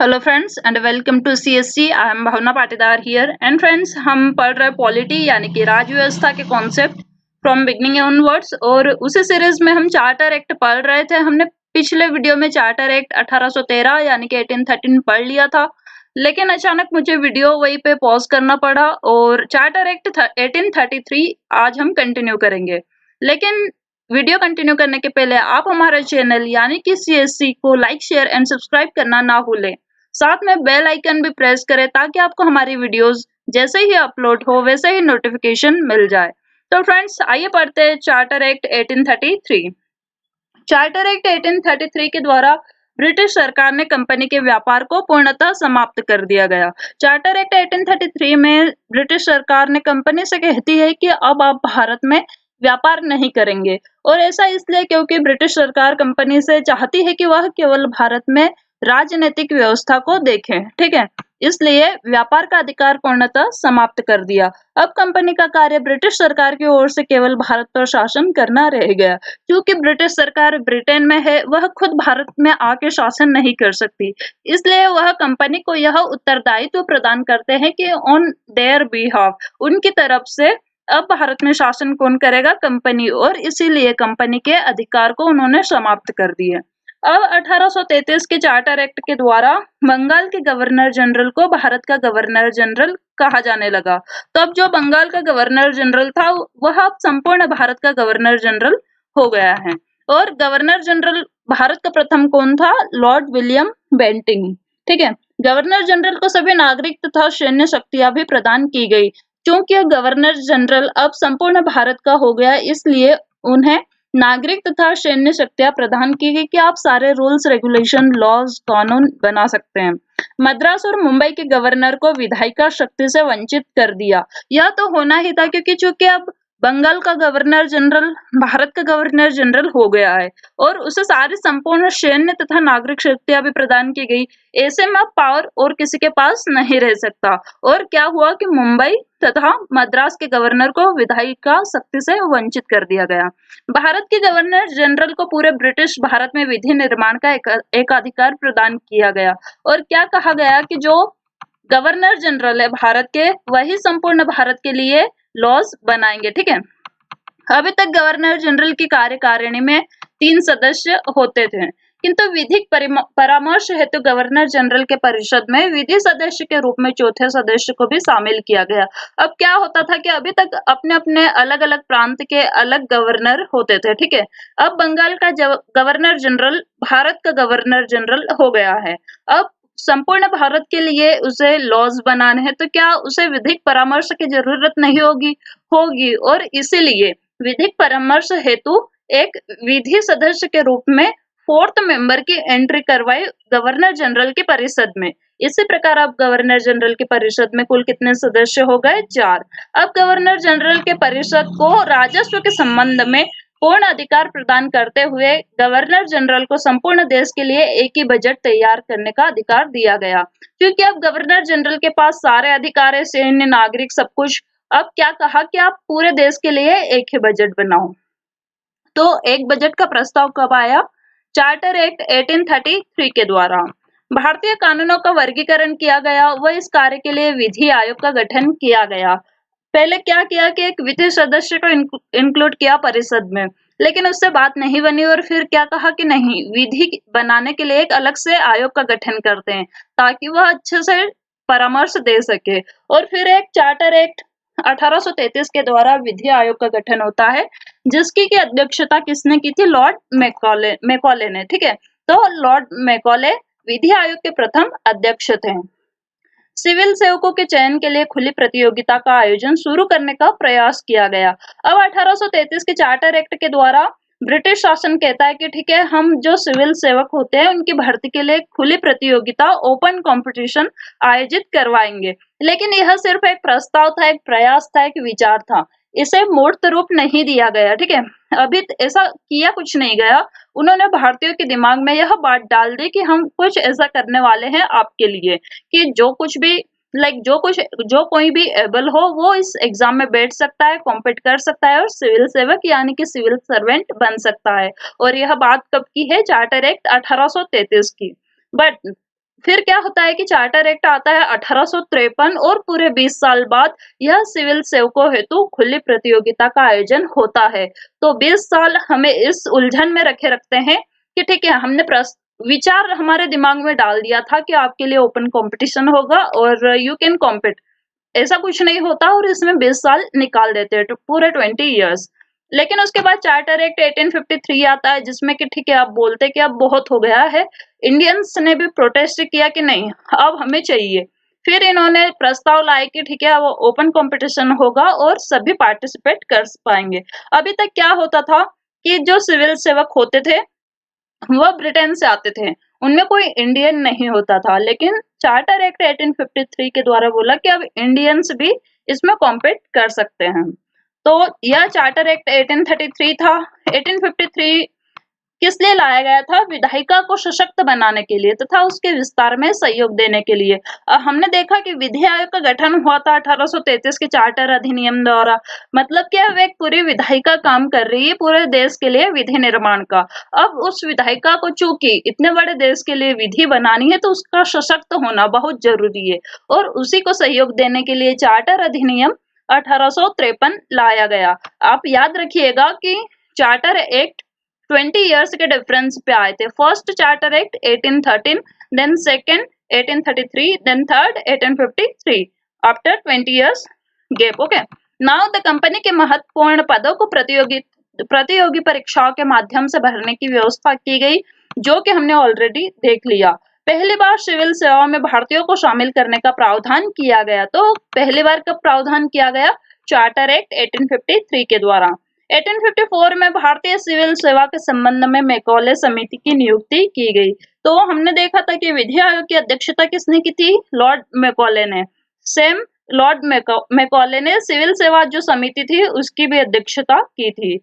Hello friends and welcome to CSC. I am Bhavna Patidar here and friends, हम पढ़ रहे polity यानी कि राज व्यवस्था के कॉन्सेप्ट फ्रॉम बिगनिंग ऑनवर्ड्स। और उसी सीरीज में हम चार्टर एक्ट पढ़ रहे थे। हमने पिछले वीडियो में चार्टर एक्ट 1813 यानी कि 1813 पढ़ लिया था, लेकिन अचानक मुझे वीडियो वहीं पे पॉज करना पड़ा और चार्टर एक्ट 1833 आज हम कंटिन्यू करेंगे। लेकिन वीडियो कंटिन्यू करने के पहले आप हमारे चैनल यानी कि सीएससी को लाइक, शेयर एंड सब्सक्राइब करना ना भूलें। साथ में बेल आइकन भी प्रेस करें ताकि आपको हमारी वीडियोस जैसे ही अपलोड हो वैसे ही नोटिफिकेशन मिल जाए। तो फ्रेंड्स, आइए पढ़ते हैं चार्टर एक्ट 1833। चार्टर एक्ट 1833 के द्वारा ब्रिटिश सरकार ने कंपनी के व्यापार को पूर्णतः समाप्त कर दिया गया। चार्टर एक्ट 1833 में ब्रिटिश सरकार ने कंपनी से कहती है कि अब आप भारत में व्यापार नहीं करेंगे, और ऐसा इसलिए क्योंकि ब्रिटिश सरकार कंपनी से चाहती है कि वह केवल भारत में राजनीतिक व्यवस्था को देखें। ठीक है, इसलिए व्यापार का अधिकार पूर्णतः समाप्त कर दिया। अब कंपनी का कार्य ब्रिटिश सरकार की ओर से केवल भारत पर शासन करना रह गया। क्योंकि ब्रिटिश सरकार ब्रिटेन में है, वह खुद भारत में आके शासन नहीं कर सकती, इसलिए वह कंपनी को यह उत्तरदायित्व प्रदान करते हैं कि ऑन देयर बिहाफ, उनकी तरफ से अब भारत में शासन कौन करेगा? कंपनी। और इसीलिए कंपनी के अधिकार को उन्होंने समाप्त कर दिए। अब 1833 के चार्टर एक्ट के द्वारा बंगाल के गवर्नर जनरल को भारत का गवर्नर जनरल कहा जाने लगा। तो अब जो बंगाल का गवर्नर जनरल था वह अब संपूर्ण भारत का गवर्नर जनरल हो गया है। और गवर्नर जनरल भारत का प्रथम कौन था? Lord William Bentinck. ठीक है, गवर्नर जनरल को सभी नागरिक तथा सैन्य शक्तियां भी प्रदान की गई। क्योंकि गवर्नर जनरल अब संपूर्ण भारत का हो गया, इसलिए उन्हें नागरिक तथा सैन्य शक्तियां प्रदान की गई कि आप सारे रूल्स, रेगुलेशन, लॉज, कानून बना सकते हैं। मद्रास और मुंबई के गवर्नर को विधायिका शक्ति से वंचित कर दिया। यह तो होना ही था, क्योंकि चूंकि अब बंगाल का गवर्नर जनरल भारत का गवर्नर जनरल हो गया है और उसे सारी संपूर्ण सैन्य तथा नागरिक शक्तियां भी प्रदान की गई। ऐसे में पावर और किसी के पास नहीं रह सकता। और क्या हुआ कि मुंबई तथा मद्रास के गवर्नर को विधायिका शक्ति से वंचित कर दिया गया। भारत के गवर्नर जनरल को पूरे ब्रिटिश भारत में विधि निर्माण का एक अधिकार प्रदान किया गया। और क्या कहा गया कि जो गवर्नर जनरल है भारत के, वही संपूर्ण भारत के लिए लॉज बनाएंगे। ठीक है, अभी तक गवर्नर जनरल की कार्यकारिणी में 3 सदस्य होते थे, किंतु विधिक परामर्श हेतु गवर्नर जनरल के परिषद में विधि सदस्य के रूप में चौथे सदस्य को भी शामिल किया गया। अब क्या होता था कि अभी तक अपने अपने अलग अलग प्रांत के अलग गवर्नर होते थे। ठीक है, अब बंगाल का गवर्नर जनरल भारत का गवर्नर जनरल हो गया है। अब संपूर्ण भारत के लिए उसे लॉज बनाने हैं, तो क्या उसे विधिक परामर्श की जरूरत नहीं होगी। और इसीलिए विधिक परामर्श हेतु एक विधि सदस्य के रूप में 4th मेंबर की एंट्री करवाई गवर्नर जनरल की परिषद में। इसी प्रकार अब गवर्नर जनरल की परिषद में कुल कितने सदस्य हो गए? 4। अब गवर्नर जनरल के परिषद को राजस्व के संबंध में पूर्ण अधिकार प्रदान करते हुए गवर्नर जनरल को संपूर्ण देश के लिए एक ही बजट तैयार करने का अधिकार दिया गया। क्योंकि अब गवर्नर जनरल के पास सारे अधिकार है, सैन्य, नागरिक, सब कुछ। अब क्या कहा कि आप पूरे देश के लिए एक ही बजट बनाओ। तो एक बजट का प्रस्ताव कब आया? चार्टर एक्ट 1833 के द्वारा भारतीय कानूनों का वर्गीकरण किया गया व इस कार्य के लिए विधि आयोग का गठन किया गया। पहले क्या किया कि एक विधि सदस्य को इंक्लूड किया परिषद में, लेकिन उससे बात नहीं बनी और फिर क्या कहा कि नहीं, विधि बनाने के लिए एक अलग से आयोग का गठन करते हैं ताकि वह अच्छे से परामर्श दे सके। और फिर एक चार्टर एक्ट 1833 के द्वारा विधि आयोग का गठन होता है, जिसकी की अध्यक्षता किसने की थी? लॉर्ड मैकॉले ने। ठीक है, तो लॉर्ड मैकॉले विधि आयोग के प्रथम अध्यक्ष थे। सिविल सेवकों के चयन के लिए खुली प्रतियोगिता का आयोजन शुरू करने का प्रयास किया गया। अब 1833 के चार्टर एक्ट के द्वारा ब्रिटिश शासन कहता है कि ठीक है, हम जो सिविल सेवक होते हैं उनकी भर्ती के लिए खुली प्रतियोगिता, ओपन कंपटीशन आयोजित करवाएंगे। लेकिन यह सिर्फ एक प्रस्ताव था, एक प्रयास था, एक विचार था। इसे मूर्त रूप नहीं दिया गया। ठीक है, अभी ऐसा किया कुछ नहीं गया। उन्होंने भारतीयों के दिमाग में यह बात डाल दी कि हम कुछ ऐसा करने वाले हैं आपके लिए कि जो कुछ भी जो कोई भी एबल हो वो इस एग्जाम में बैठ सकता है, कॉम्पीट कर सकता है और सिविल सेवक यानी कि सिविल सर्वेंट बन सकता है। और यह बात कब की है? चार्टर एक्ट 1833 की। बट फिर क्या होता है कि चार्टर एक्ट आता है 1853 और पूरे 20 साल बाद यह सिविल सेवकों हेतु खुली प्रतियोगिता का आयोजन होता है। तो 20 साल हमें इस उलझन में रखे रखते हैं कि ठीक है, हमने विचार हमारे दिमाग में डाल दिया था कि आपके लिए ओपन कंपटीशन होगा और यू कैन कॉम्पिट। ऐसा कुछ नहीं होता और इसमें 20 साल निकाल देते हैं, तो पूरे 20 इयर्स। लेकिन उसके बाद चार्टर एक्ट 1853 आता है, जिसमें कि ठीक है, आप बोलते कि अब बहुत हो गया है। इंडियंस ने भी प्रोटेस्ट किया कि नहीं, अब हमें चाहिए। फिर इन्होंने प्रस्ताव लाए कि ठीक है, अब ओपन कंपटीशन होगा और सभी पार्टिसिपेट कर पाएंगे। अभी तक क्या होता था कि जो सिविल सेवक होते थे वह ब्रिटेन से आते थे, उनमें कोई इंडियन नहीं होता था। लेकिन चार्टर एक्ट 1853 के द्वारा बोला कि अब इंडियंस भी इसमें कॉम्पीट कर सकते हैं। तो यह चार्टर एक्ट 1833 था। 1853 किस लिए लाया गया था? विधायिका को सशक्त बनाने के लिए तथा उसके विस्तार में सहयोग देने के लिए। हमने देखा कि विधि आयोग का गठन हुआ था 1833 के चार्टर अधिनियम द्वारा। मतलब कि अब एक पूरी विधायिका काम कर रही है पूरे देश के लिए विधि निर्माण का। अब उस विधायिका को चूंकि इतने बड़े देश के लिए विधि बनानी है, तो उसका सशक्त होना बहुत जरूरी है और उसी को सहयोग देने के लिए चार्टर अधिनियम 1853 लाया गया। आप याद रखिएगा कि चार्टर एक्ट 20 इयर्स के डिफरेंस पे आए थे। First charter act 1813, then second 1833, then third 1853, after 20 years gap. Okay, now the company के महत्वपूर्ण पदों को प्रतियोगी परीक्षाओं के माध्यम से भरने की व्यवस्था की गई, जो कि हमने ऑलरेडी देख लिया। पहली बार सिविल सेवाओं में भारतीयों को शामिल करने का प्रावधान किया गया। तो पहली बार कब प्रावधान किया गया? चार्टर एक्ट 1853 के द्वारा। 1854 में भारतीय सिविल सेवा के संबंध में मैकॉले समिति की नियुक्ति की गई। तो हमने देखा था कि विधि आयोग की अध्यक्षता किसने की थी? लॉर्ड मैकॉले ने। सेम लॉर्ड मैकॉले ने सिविल सेवा जो समिति थी उसकी भी अध्यक्षता की थी।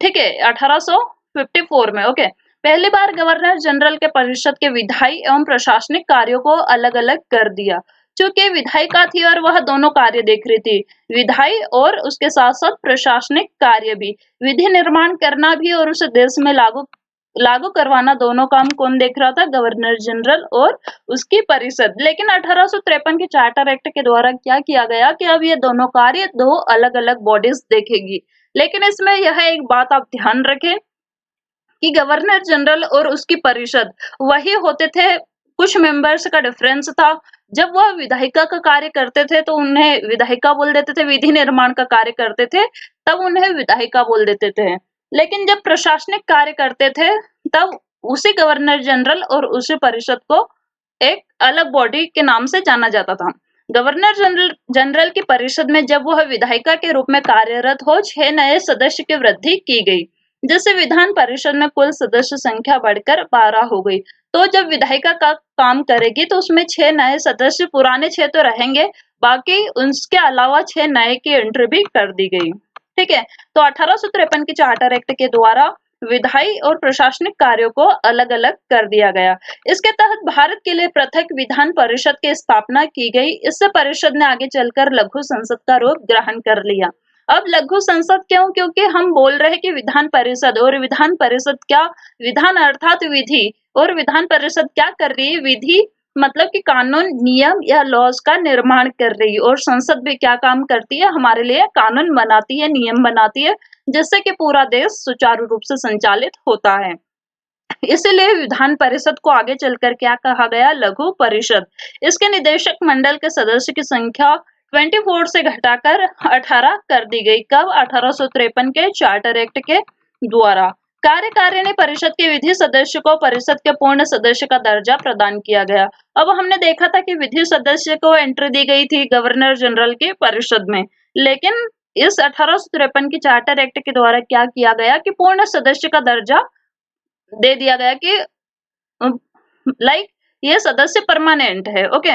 ठीक है, 1854 में। ओके, पहली बार गवर्नर जनरल के परिषद के विधायी एवं प्रशासनिक कार्यों को अलग अलग कर दिया। चूंकि विधायिका थी और वह दोनों कार्य देख रही थी, विधायी और उसके साथ साथ प्रशासनिक कार्य भी, विधि निर्माण करना भी और उसे देश में लागू करवाना, दोनों काम कौन देख रहा था? गवर्नर जनरल और उसकी परिषद। लेकिन 1853 के चार्टर एक्ट के द्वारा क्या किया गया कि अब ये दोनों कार्य दो अलग अलग बॉडीज देखेगी। लेकिन इसमें यह एक बात आप ध्यान रखें कि गवर्नर जनरल और उसकी परिषद वही होते थे, कुछ मेंबर्स का डिफरेंस था। जब वह विधायिका का कार्य करते थे तो उन्हें विधायिका बोल देते थे, विधि निर्माण का कार्य करते थे तब उन्हें विधायिका बोल देते थे। लेकिन जब प्रशासनिक कार्य करते थे तब उसी गवर्नर जनरल और उसी परिषद को एक अलग बॉडी के नाम से जाना जाता था। गवर्नर जनरल की परिषद में जब वह विधायिका के रूप में कार्यरत हो, 6 नए सदस्य की वृद्धि की गई, जिससे विधान परिषद में कुल सदस्य संख्या बढ़कर 12 हो गई। तो जब विधायिका का काम करेगी तो उसमें 6 नए सदस्य, पुराने 6 तो रहेंगे, बाकी उसके अलावा 6 नए की एंट्री भी कर दी गई। ठीक है, तो 1853 के चार्टर एक्ट के द्वारा विधायी और प्रशासनिक कार्यों को अलग अलग कर दिया गया। इसके तहत भारत के लिए पृथक विधान परिषद की स्थापना की गई। इससे परिषद ने आगे चलकर लघु संसद का रूप ग्रहण कर लिया। अब लघु संसद क्यों? क्योंकि हम बोल रहे हैं कि विधान परिषद, और विधान परिषद क्या? विधान अर्थात विधि, और विधान परिषद क्या कर रही है? विधि मतलब कि कानून, नियम या लॉज का निर्माण कर रही है। और संसद भी क्या काम करती है? हमारे लिए कानून बनाती है, नियम बनाती है, जिससे कि पूरा देश सुचारू रूप से संचालित होता है। इसलिए विधान परिषद को आगे चलकर क्या कहा गया? लघु परिषद। इसके निदेशक मंडल के सदस्य की संख्या 24 से घटाकर 18 कर दी गई। कब? 1853 के चार्टर एक्ट के द्वारा। कार्यकारिणी परिषद के विधि सदस्य को परिषद के पूर्ण सदस्य का दर्जा प्रदान किया गया। अब हमने देखा था कि विधि सदस्य को एंट्री दी गई थी गवर्नर जनरल की परिषद में, लेकिन इस 1853 की चार्टर एक्ट के द्वारा क्या किया गया कि पूर्ण सदस्य का दर्जा दे दिया गया कि लाइक ये सदस्य परमानेंट है। ओके,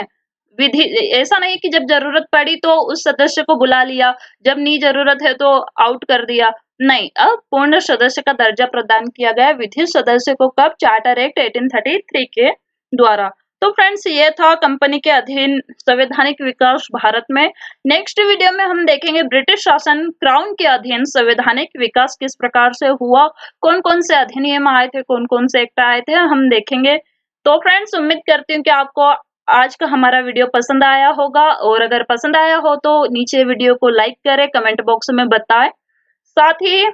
विधि ऐसा नहीं कि जब जरूरत पड़ी तो उस सदस्य को बुला लिया, जब नहीं जरूरत है तो आउट कर दिया। नहीं, अब पूर्ण सदस्य का दर्जा प्रदान किया गया विधि सदस्य को। कब? चार्टर एक्ट 1833 के द्वारा। तो फ्रेंड्स, ये था कंपनी के अधीन संवैधानिक विकास भारत में। नेक्स्ट वीडियो में हम देखेंगे ब्रिटिश शासन, क्राउन के अधीन संवैधानिक विकास किस प्रकार से हुआ, कौन कौन से अधिनियम आए थे, कौन कौन से एक्ट आए थे, हम देखेंगे। तो फ्रेंड्स उम्मीद करती हूँ कि आपको आज का हमारा वीडियो पसंद आया होगा, और अगर पसंद आया हो तो नीचे वीडियो को लाइक करें, कमेंट बॉक्स में बताएं। साथ ही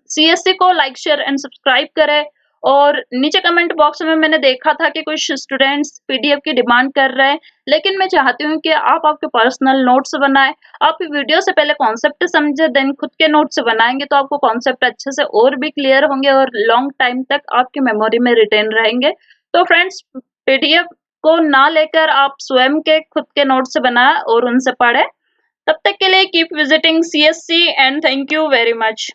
सीएससी को लाइक शेयर एंड सब्सक्राइब करें। और नीचे कमेंट बॉक्स में मैंने देखा था कि कुछ स्टूडेंट्स पीडीएफ की डिमांड कर रहे हैं, लेकिन मैं चाहती हूँ कि आप आपके पर्सनल नोट्स बनाएं। आप वीडियो से पहले कॉन्सेप्ट समझे, देन खुद के नोट्स बनाएंगे तो आपको कॉन्सेप्ट अच्छे से और भी क्लियर होंगे और लॉन्ग टाइम तक आपकी मेमोरी में रिटेन रहेंगे। तो फ्रेंड्स पीडीएफ को ना लेकर आप स्वयं के खुद के नोट्स बनाएं और उनसे पढ़ें। तब तक के लिए keep visiting CSC and thank you very much.